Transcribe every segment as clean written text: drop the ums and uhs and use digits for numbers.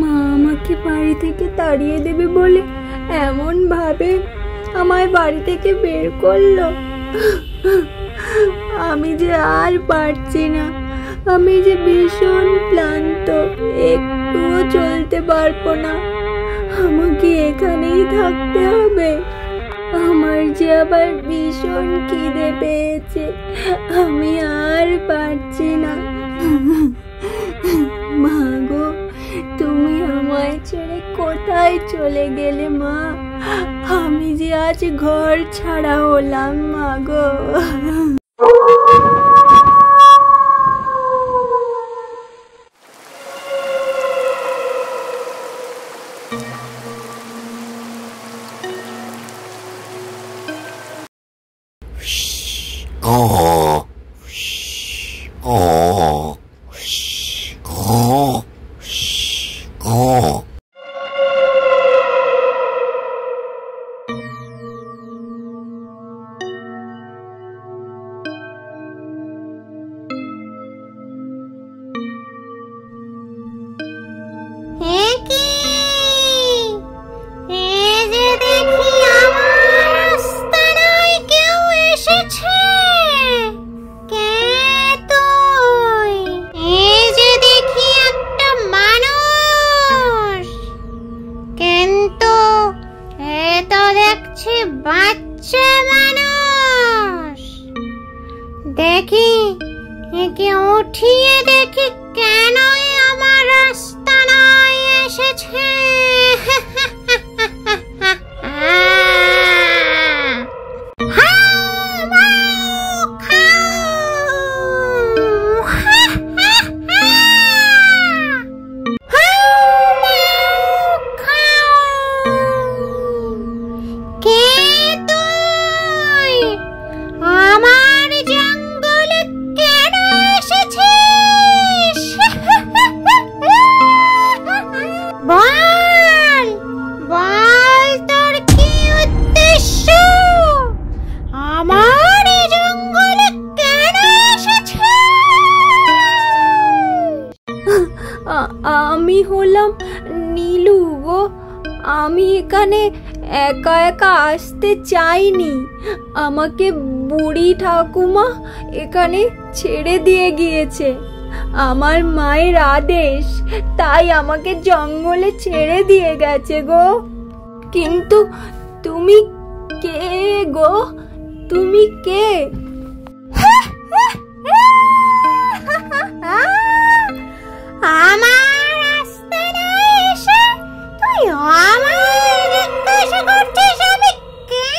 মা আমাকে বাড়ি থেকে তাড়িয়ে দেবে বলে এমন ভাবে আমায় বাড়ি থেকে বের করলো। আমি যে আর পারছি না, আমি যে ভীষণ ক্লান্ত, একটুও চলতে পারবো না। আমাকে এখানেই থাকতে হবে। আমার যে আবার ভীষণ খিদে পেয়েছে, আমি আর পারছি না। মা গো, তুমি আমায় ছেড়ে কোথায় চলে গেলে মা? আমি যে আজ ঘর ছাড়া হলাম মা গো। বাচ্চা মানুষ দেখি, একে উঠিয়ে দেখি কেন আমার রাস্তা নয় এসেছে। আমি হলাম নীলু গো। আমি এখানে একা একা আসতে চাইনি। আমাকে বুড়ি ঠাকুমা এখানে ছেড়ে দিয়ে গিয়েছে। আমার মায়ের আদেশ, তাই আমাকে জঙ্গলে ছেড়ে দিয়ে গেছে গো। কিন্তু তুমি কে গো? তুমি কে? আমার রাস্তায় এসে তুই আমায় জিজ্ঞাসা করছিস আমি কে?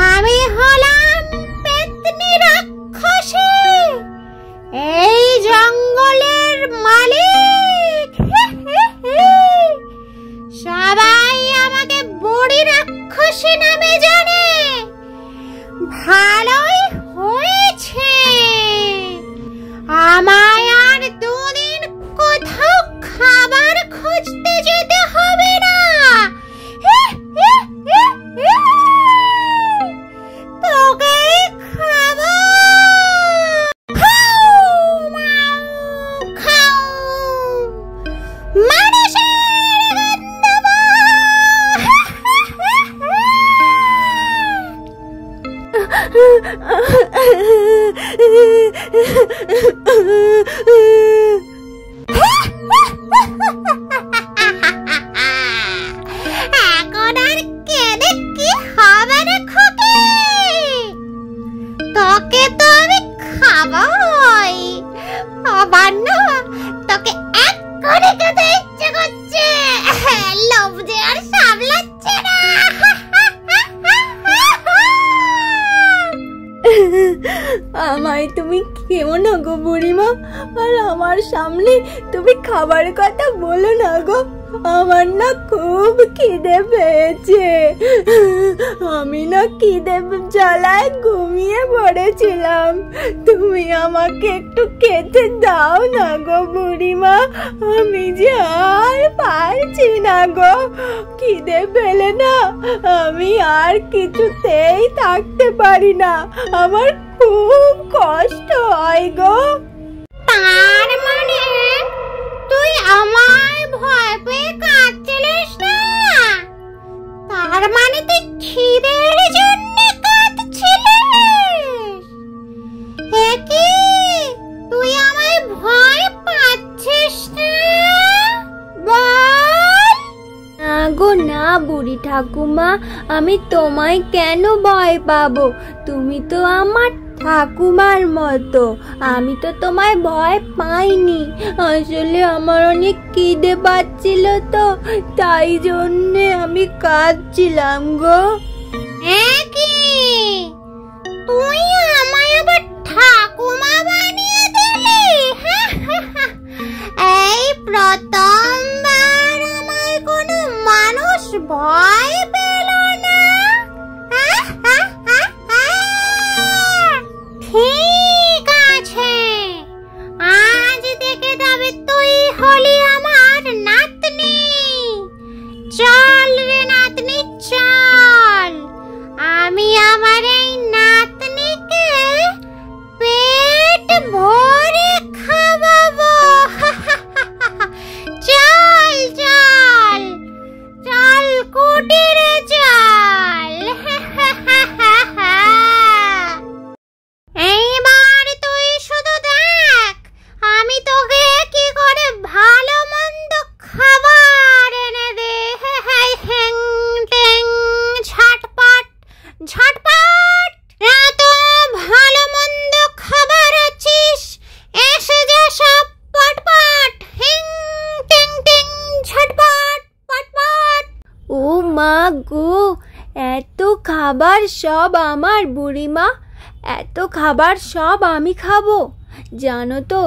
আমি হলাম পেতনি রাক্ষসী, এই জঙ্গলের মালিক। সবাই আমাকে বুড়ি রাক্ষসী নামে জানে। ভালোই হয়েছে, আমায় আর দুদিন কোথাও খাবার খুঁজতে যেতে হবে না। তোকে খাবো। মানুষের গন্ধ। এখন আর কেঁদে কি হবে রে খোকে? তোকে তো আমি খাবই। আবার না তোকে এক করে খেতে ইচ্ছে করছে, লোভ যে আর সামলাচ্ছে না। আমায় তুমি খেও না গো বুড়িমা, আর আমার সামনে তুমি খাবার কথা বলো না গো। আমার না খুব খিদে পেয়েছে। আমি না খিদে জ্বালায় ঘুমিয়ে পড়েছিলাম। তুমি আমাকে একটু খেতে দাও না গো বুড়িমা। আমি যে আর পারছি না গো। খিদে পেলে না আমি আর কিছুতেই থাকতে পারি না। আমার খুব কষ্ট হয় গো। তার মানে তুই আমার পারিস না? বল। না গো না বুড়ি ঠাকুমা, আমি তোমায় কেন ভয় পাবো? তুমি তো আমার ঠাকুমার মতো, আমি তো তোমায় ভয় পাইনি। আসলে আমার অনেক খিদে পাচ্ছিল তো, তাই জন্যে আমি কাঁদছিলাম গো। কি তুই আমায় আবার ঠাকুমা বানিয়ে দিলি? এই প্রথমবার আমায় কোনো মানুষ ভয় পেল না। ঠিক আছে, আজ থেকে তবে তুই হলি আমার নাতনি। চল রে নাতনি চল, আমি আমার এই নাতনিকে পেট ভরে খাওয়াবো। চল চল চল কুটিরে চল। এইবার তুই শুধু দেখ আমি তোকে কি করে ভালো মন্দ খাবার এনে দে। হ্যাং টেং ঝটপট ঝটপট, এত ভালো মন্দ খাবার আছিস, এসে যা সব পটপট। হিং টেং টেং ঝটপট পটপট। ও মা গো, এত খাবার সব আমার বুড়িমা, এত খাবার সব আমি খাবো? জানো তো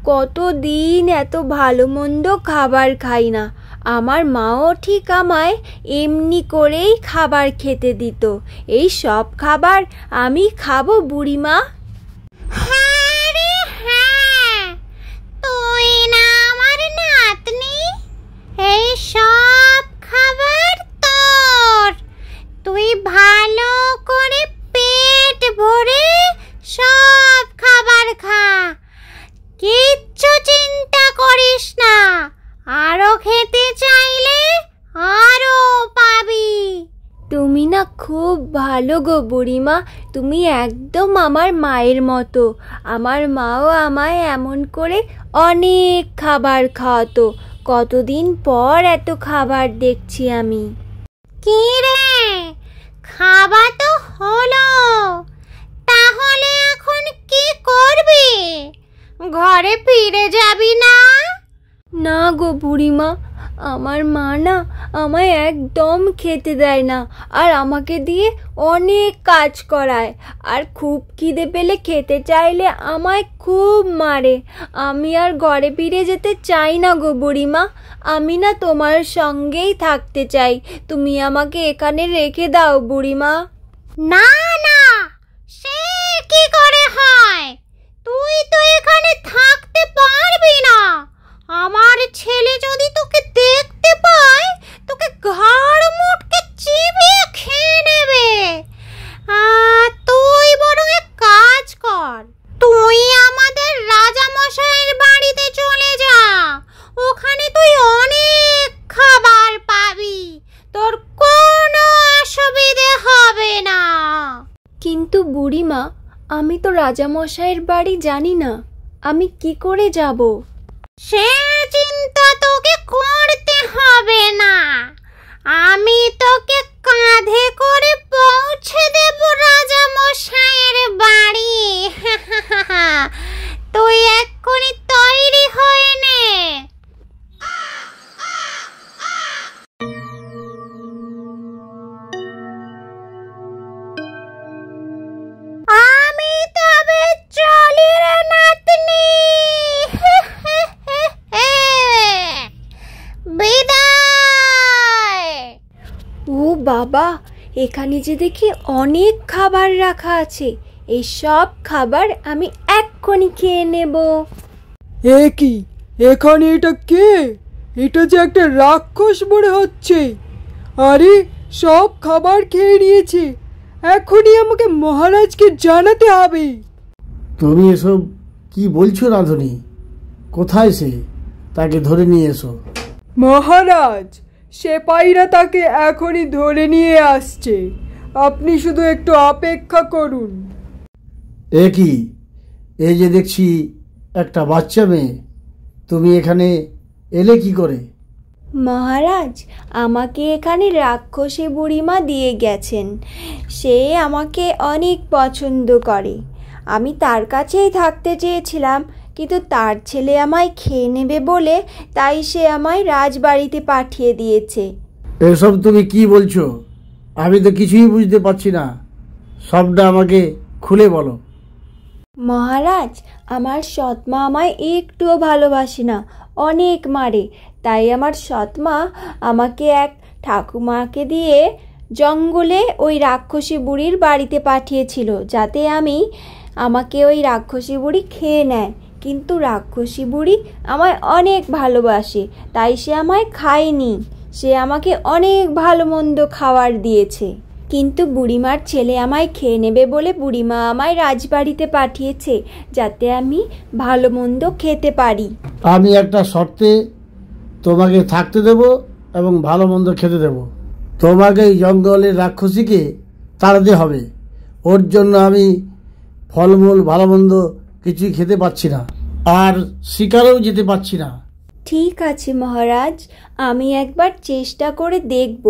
কতদিন এত ভালো মন্দ খাবার খাই না। আমার মাও ঠিক আমায় এমনি করেই খাবার খেতে দিত। এই সব খাবার আমি খাবো বুড়িমা? হ্যাঁ রে হ্যাঁ, তুই না আমার নাতনি, এই সব খাবার তোর। তুই ভালো করে পেট ভরে সব খাবার খা, কিচ্ছু চিন্তা করিস না। আরো খেতে চাইলে আরো পাবি। তুমি না খুব ভালো গো বুড়িমা, তুমি একদম আমার মায়ের মতো। আমার মাও আমায় এমন করে অনেক খাবার খাওয়াতো। কতদিন পর এত খাবার দেখছি আমি। কি রে, খাওয়া তো হলো, তাহলে এখন কি করবি? ঘরে ফিরে যাবি না? না গো বুড়িমা, আমার মা না আমায় একদম খেতে দেয় না, আর আমাকে দিয়ে অনেক কাজ করায়। আর খুব খিদে পেলে খেতে চাইলে আমায় খুব মারে। আমি আর ঘরে ফিরে যেতে চাই না গো বুড়িমা, আমি না তোমার সঙ্গেই থাকতে চাই। তুমি আমাকে এখানে রেখে দাও বুড়িমা। না না, সে কি করে হয়? তুই তো এখানে থাকতে পারবি না। আমার ছেলে যদি তোকে দেখতে পায়, তোকে ঘাড় মুটকে চিবিয়ে খেয়ে নেবে। তুই বরং এক কাজ কর, তুই আমাদের রাজা মশাইয়ের বাড়িতে চলে যা। ওখানে তুই অনেক খাবার পাবি, তোর কোনো অসুবিধে হবে না। কিন্তু বুড়িমা, আমি তো রাজামশাইয়ের বাড়ি জানি না, আমি কি করে যাব? সে চিন্তা তোকে করতে হবে না, আমি তোকে কাঁধে করে পৌঁছে দেব রাজা মশাইয়ের বাড়ি। তুই এক্ষুনি তৈরি হয়ে নে। আমি তবে চলি রে নাতনি। বিদায়। ও বাবা, এখানে যে দেখি অনেক খাবার রাখা আছে। এই সব খাবার আমি এক্ষুনি খেয়ে নেব। এ কি, এখানে এটা কে? এটা যে একটা রাক্ষস মনে হচ্ছে। আরে সব খাবার খেয়ে নিয়েছে, এখনই আমাকে মহারাজকে জানাতে হবে। তুমি এসব কি বলছো রাধুনী? কোথায় সে? তাকে ধরে নিয়ে এসো। মহারাজ, সেপাইরা তাকে এখনই ধরে নিয়ে আসছে, আপনি শুধু একটু অপেক্ষা করুন। এ কি, এই যে দেখছি একটা বাচ্চা মেয়ে, তুমি এখানে এলে কি করে? মহারাজ, আমাকে এখানে রাক্ষসী বুড়িমা দিয়ে গেছেন। সে আমাকে অনেক পছন্দ করে। আমি তার কাছেই থাকতে চেয়েছিলাম, কিন্তু তার ছেলে আমায় খেয়ে নেবে বলে তাই সে আমায় রাজবাড়িতে পাঠিয়ে দিয়েছে। এসব তুমি কি বলছো? আমি তো কিছুই বুঝতে পারছি না। সবটা আমাকে খুলে বলো। মহারাজ, আমার সৎমা আমায় একটুও ভালোবাসে না, অনেক মারে। তাই আমার সৎমা আমাকে এক ঠাকুমাকে দিয়ে জঙ্গলে ওই রাক্ষসী বুড়ির বাড়িতে পাঠিয়েছিল, যাতে আমাকে ওই রাক্ষসী বুড়ি খেয়ে নেয়। কিন্তু রাক্ষসী বুড়ি আমায় অনেক ভালোবাসে, তাই সে আমায় খায়নি। সে আমাকে অনেক ভালো মন্দ খাবার দিয়েছে, কিন্তু বুড়িমার ছেলে আমায় খেয়ে নেবে বলে বুড়িমা আমায় রাজবাড়িতে পাঠিয়েছে, যাতে আমি ভালো মন্দ খেতে পারি। আমি একটা শর্তে তোমাকে থাকতে দেব এবং ভালো মন্দ খেতে দেব। তোমাকে এই জঙ্গলের রাক্ষসীকে তাড়াতে হবে। ওর জন্য আমি ফলমূল ভালো মন্দ কিছুই খেতে পাচ্ছি না, আর শিকারেও যেতে পারছি না। ঠিক আছে মহারাজ, আমি একবার চেষ্টা করে দেখব।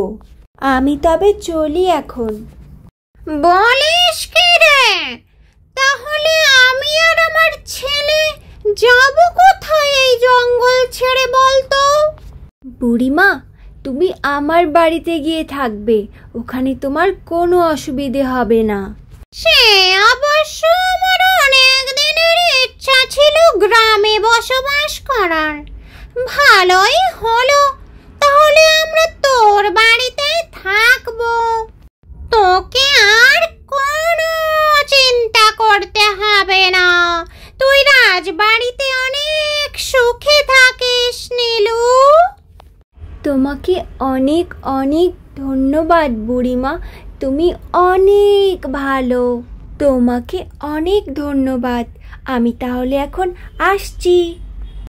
আমি তবে চলি এখন। বলিস কি রে? তাহলে আমি আর আমার ছেলে যাব কোথায় এই জঙ্গল ছেড়ে বলতো? বুড়িমা, তুমি আমার বাড়িতে গিয়ে থাকবে। ওখানে তোমার কোনো অসুবিধে হবে না। সে অবশ্য আমার অনেক দিনের ইচ্ছা ছিল গ্রামে বসবাস করার। ভালোই হলো, তাহলে আমরা তোর বাড়িতে থাকবো। তোকে আর কোনো চিন্তা করতে হবে না। তুই রাজবাড়িতে অনেক সুখে থাকিস নীলু। তোমাকে অনেক অনেক ধন্যবাদ বুড়িমা, তুমি অনেক ভালো। তোমাকে অনেক ধন্যবাদ। আমি তাহলে এখন আসছি।